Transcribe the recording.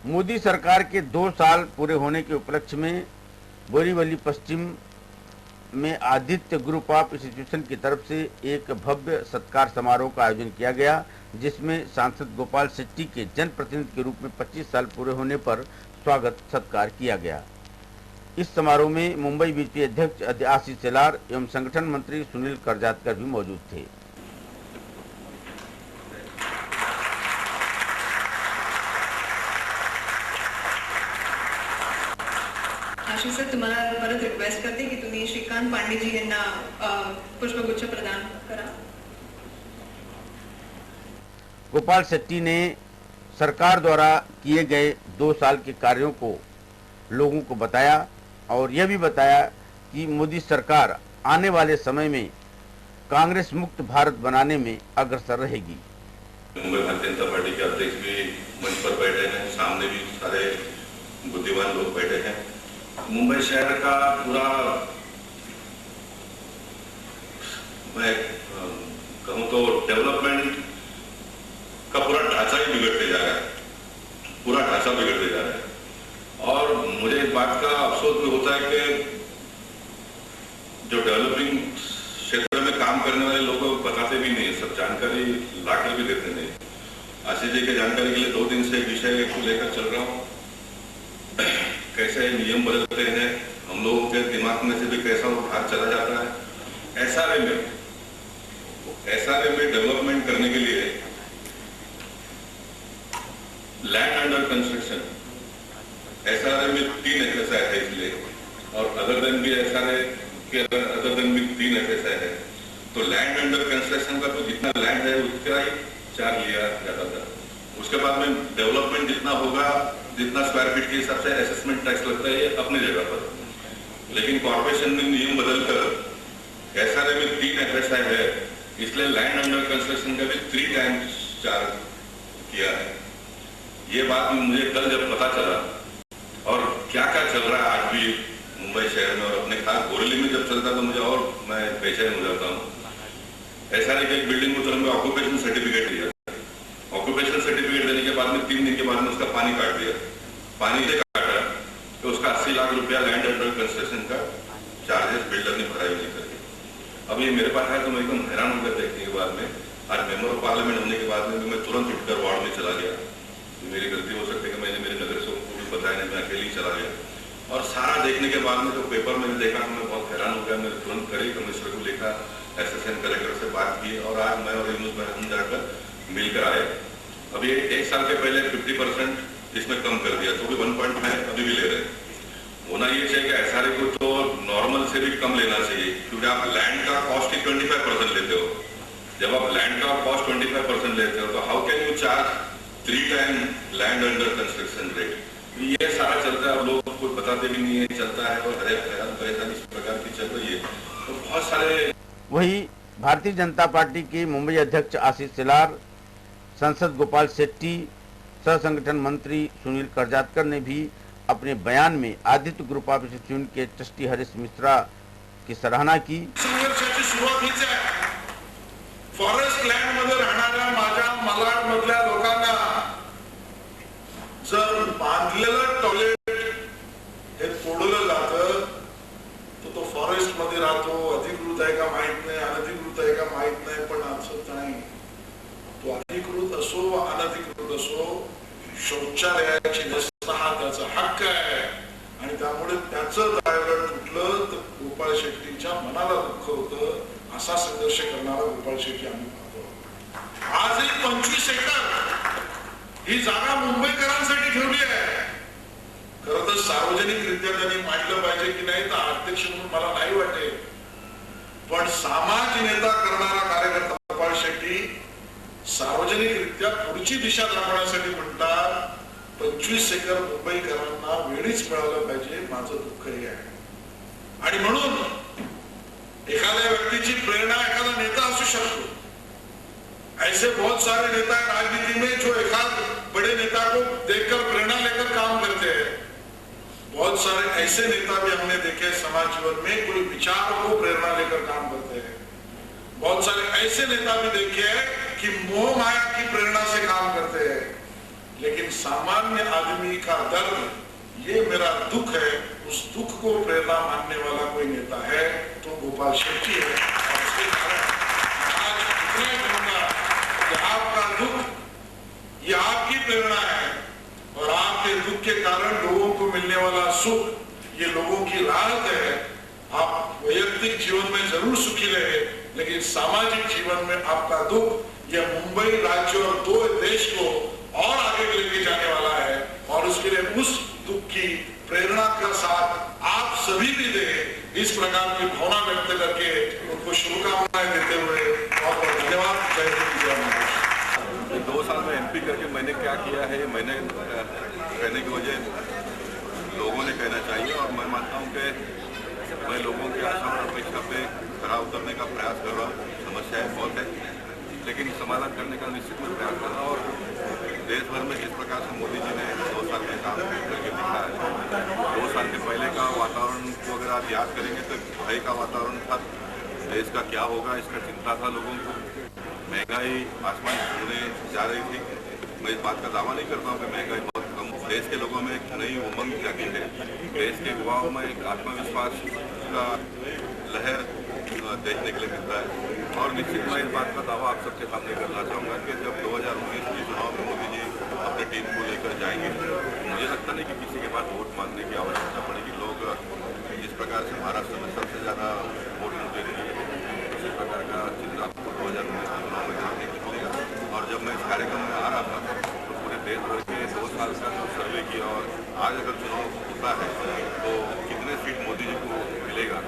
मोदी सरकार के 2 साल पूरे होने के उपलक्ष्य में बोरीवली पश्चिम में आदित्य ग्रुप ऑफ इंस्टीट्यूशन की तरफ से एक भव्य सत्कार समारोह का आयोजन किया गया, जिसमें सांसद गोपाल शेट्टी के जनप्रतिनिधि के रूप में 25 साल पूरे होने पर स्वागत सत्कार किया गया। इस समारोह में मुंबई बीजेपी अध्यक्ष आशीष शेलार एवं संगठन मंत्री सुनील करजातकर भी मौजूद थे। आशीष सर, तुम्हाला परत रिक्वेस्ट करते की तुम्ही श्रीकांत पांडेजी यांना पुष्पगुच्छ प्रदान करा। गोपाल शेट्टी ने सरकार द्वारा किए गए 2 साल के कार्यों को लोगों को बताया और यह भी बताया कि मोदी सरकार आने वाले समय में कांग्रेस मुक्त भारत बनाने में अग्रसर रहेगी। मुंबई भारतीय जनता पार्टी के अध्यक्ष भी मंच पर बैठे हैं, सामने भी सारे बुद्धिमान लोग बैठे हैं। मुंबई शहर का पूरा, मैं कहूँ तो डेवलपमेंट का पूरा ढांचा ही बिगड़ते जा रहा है, पूरा ढांचा बिगड़ते जा रहा है। और मुझे इस बात का अफसोस भी होता है कि जो डेवलपिंग क्षेत्र में काम करने वाले लोगों को बताते भी नहीं, सब जानकारी लाकर भी देते नहीं। आशीष जी की जानकारी के लिए 2 दिन से विषय को लेकर चल रहा हूँ। कैसे नियम बदलते हैं, हम लोगों के दिमाग में से भी कैसा वो भाग चला जाता है। एसआरए में डेवलपमेंट करने के लिए लैंड अंडर कंस्ट्रक्शन, एसआरए में 3 FSI है इसलिए, और अदर देन भी एसआरए के अदर देन भी 3 FSI है। तो लैंड अंडर कंस्ट्रक्शन का तो जितना लैंड है उसका ही चार्ज लिया जाता था। उसके बाद में डेवलपमेंट जितना होगा, जितना स्क्वायर फीट के हिसाब से असेसमेंट टैक्स लगता है अपनी जगह पर। लेकिन कॉर्पोरेशन ने नियम बदलकर एसआरए में 3 FSI है, इसलिए लैंड अंडर कंस्ट्रक्शन का भी 3 टाइम्स चार्ज किया है। ये बात मुझे कल जब पता चला, और क्या क्या चल रहा है आज भी मुंबई शहर में, और अपने खास बोरीवली में जब चलता तो मुझे और मैं बेचैन हो जाता हूँ। एसआरए की एक बिल्डिंग को तुरंत में ऑक्यूपेशन सर्टिफिकेट दिया, ऑक्यूपेशन सर्टिफिकेट देने के बाद में 3 दिन के बाद में उसका पानी काट दिया। पानी से काटा तो उसका 80 लाख रुपया लैंड अंडर कंस्ट्रक्शन का चार्जेस बिल्डर ने भरा नहीं करके। अब ये मेरे पास है तो मैं एकदम हैरान होकर देखने के बाद में, आज मेंबर ऑफ पार्लियामेंट होने के बाद में मैं तुरंत उठकर वार्ड में चला गया। मेरी गलती हो सकती है कि मैंने मेरे नगर से को भी बताया नहीं, मैं अकेले ही चला गया। और सारा देखने के बाद में जो पेपर मैंने देखा तो मैं बहुत हैरान हो गया। मैंने तुरंत करे कमिश्नर को लिखा, एसएसएन कलेक्टर से बात की, और आज मैं और यूनुस भाई हम जाकर मिलकर आए। अभी 1 साल के पहले 50% इसमें कम कर दिया, तो भी 1.5 अभी भी ले रहे हैं। होना ये चाहिए कि एसआरए को तो नॉर्मल से भी कम लेना चाहिए, क्योंकि आप लैंड का कॉस्ट ही 25% लेते हो। जब आप लैंड का कॉस्ट 25% लेते हो तो how can you charge 3 time land under construction rate? ये सारा चलता है और लोग को बताते भी नहीं है, चलता है, और हजारों पैसा इस प्रकार की चल रही है। तो बहुत सारे। वही भारतीय जनता पार्टी के मुंबई अध्यक्ष आशीष शेलार, सांसद गोपाल शेट्टी, सह संगठन मंत्री सुनील करजातकर ने भी अपने बयान में आदित्य ग्रुप ऑफ इंस्टीट्यूशन के ट्रस्टी हरीश मिश्रा की सराहना की। संघर्षाची सुरुवात हीच आहे। फॉरेस्ट लँड मध्ये राहणाऱ्या माझ्या मलाड मधल्या लोकांना जर बांधलेलं टॉयलेट हे तोडलं जातं तर तो फॉरेस्ट मध्ये राहतो, अधिकृत आहे का माहित नाही, अनधिकृत आहे का माहित नाही, पण असं नाही, तो अधिकृत असो अनधिकृत असो, शौचालयाची व्यवस्था हा त्याचा हक्क आहे। आणि त्यामुळे त्याचं दायवर तुटलं तर गोपाळ शेट्टीच्या मनाला दुःख होतं। असा संघर्ष करणारा गोपाळ शेट्टी आम्ही पाहतो। आजही 25 एकर ही जागा मुंबईकरांसाठी ठेवली आहे। खरं तर सार्वजनिकरित्या त्यांनी मांडलं पाहिजे की नाही, तर अध्यक्ष म्हणून मला नाही वाटेल, पण समाज नेता करणारा कार्यकर्ता गोपाळ शेट्टी सार्वजनिकरित्या पुढची दिशा दाखवण्यासाठी म्हणतात 25 एकर मुंबईकरांना वेळीच मिळालं पाहिजे, माझं दुःख हे आहे। आणि म्हणून एखाद्या व्यक्तीची प्रेरणा एखादा नेता असू शकतो। ऐसे बहुत सारे नेता हैं राजनीति में जो एकाध बड़े नेता को देखकर प्रेरणा लेकर काम करते हैं। बहुत सारे ऐसे नेता भी हमने देखे समाज जीवन में, कोई विचार को प्रेरणा लेकर काम करते हैं। बहुत सारे ऐसे नेता भी देखे हैं कि मोह माया की प्रेरणा से काम करते हैं। लेकिन सामान्य आदमी का दर्द, ये मेरा दुख है, उस दुख को प्रेरणा मानने वाला कोई नेता है तो गोपाल शेट्टी है। और उसके कारण आज इतना ही कहूंगा कि आपका दुख ये आपकी प्रेरणा है और आपके दुख के कारण लोगों को मिलने वाला सुख ये लोगों की राहत है। आप वैयक्तिक जीवन में जरूर सुखी रहे, लेकिन सामाजिक जीवन में आपका दुख यह मुंबई राज्य और दो देश को और आगे लेके जाने वाला है। और उसके लिए उस दुख की प्रेरणा का साथ आप सभी भी दें, इस प्रकार की भावना व्यक्त करके उनको शुभकामनाएं देते हुए बहुत बहुत धन्यवाद। जय हिंद, जय महाराष्ट्र। 2 साल में एमपी करके मैंने क्या किया है, मैंने कहने की वजह लोगों ने कहना चाहिए। और मैं मानता हूँ कि मैं लोगों की आशा और अपेक्षा पे खरा उतरने का प्रयास कर रहा हूँ। समस्याएं बहुत है, लेकिन समाधान करने का निश्चित में प्रयास कर रहा हूँ। और देश भर में जिस प्रकार से मोदी जी ने 2 साल में काम करके दिखाया है, 2 साल के पहले का वातावरण को अगर आप याद करेंगे तो भय का वातावरण था। देश का क्या होगा इसका चिंता था लोगों को। महंगाई आसमान छूने जा रही थी। मैं इस बात का दावा नहीं करता हूँ कि महंगाई बहुत कम। देश के लोगों में एक नई उमंग जागी है, देश के युवाओं में एक आत्मविश्वास का लहर देखने के लिए मिलता है। और निश्चित मैं इस बात का दावा आप सबके सामने करना चाहूँगा कि जब 2019 के चुनाव में मोदी जी अपनी टीम को लेकर जाएंगे, मुझे लगता नहीं कि किसी के पास वोट मांगने की आवश्यकता पड़ेगी। लोग जिस प्रकार से महाराष्ट्र में सबसे ज़्यादा वोट मुझे दिए, उसी प्रकार का चित्र आपको 2019 के चुनाव में देखने को मिलेगा। और जब मैं इस कार्यक्रम में आ रहा था तो पूरे देश भर के 2 साल का सर्वे किया, और आज अगर चुनाव होता है तो कितने सीट मोदी जी को मिलेगा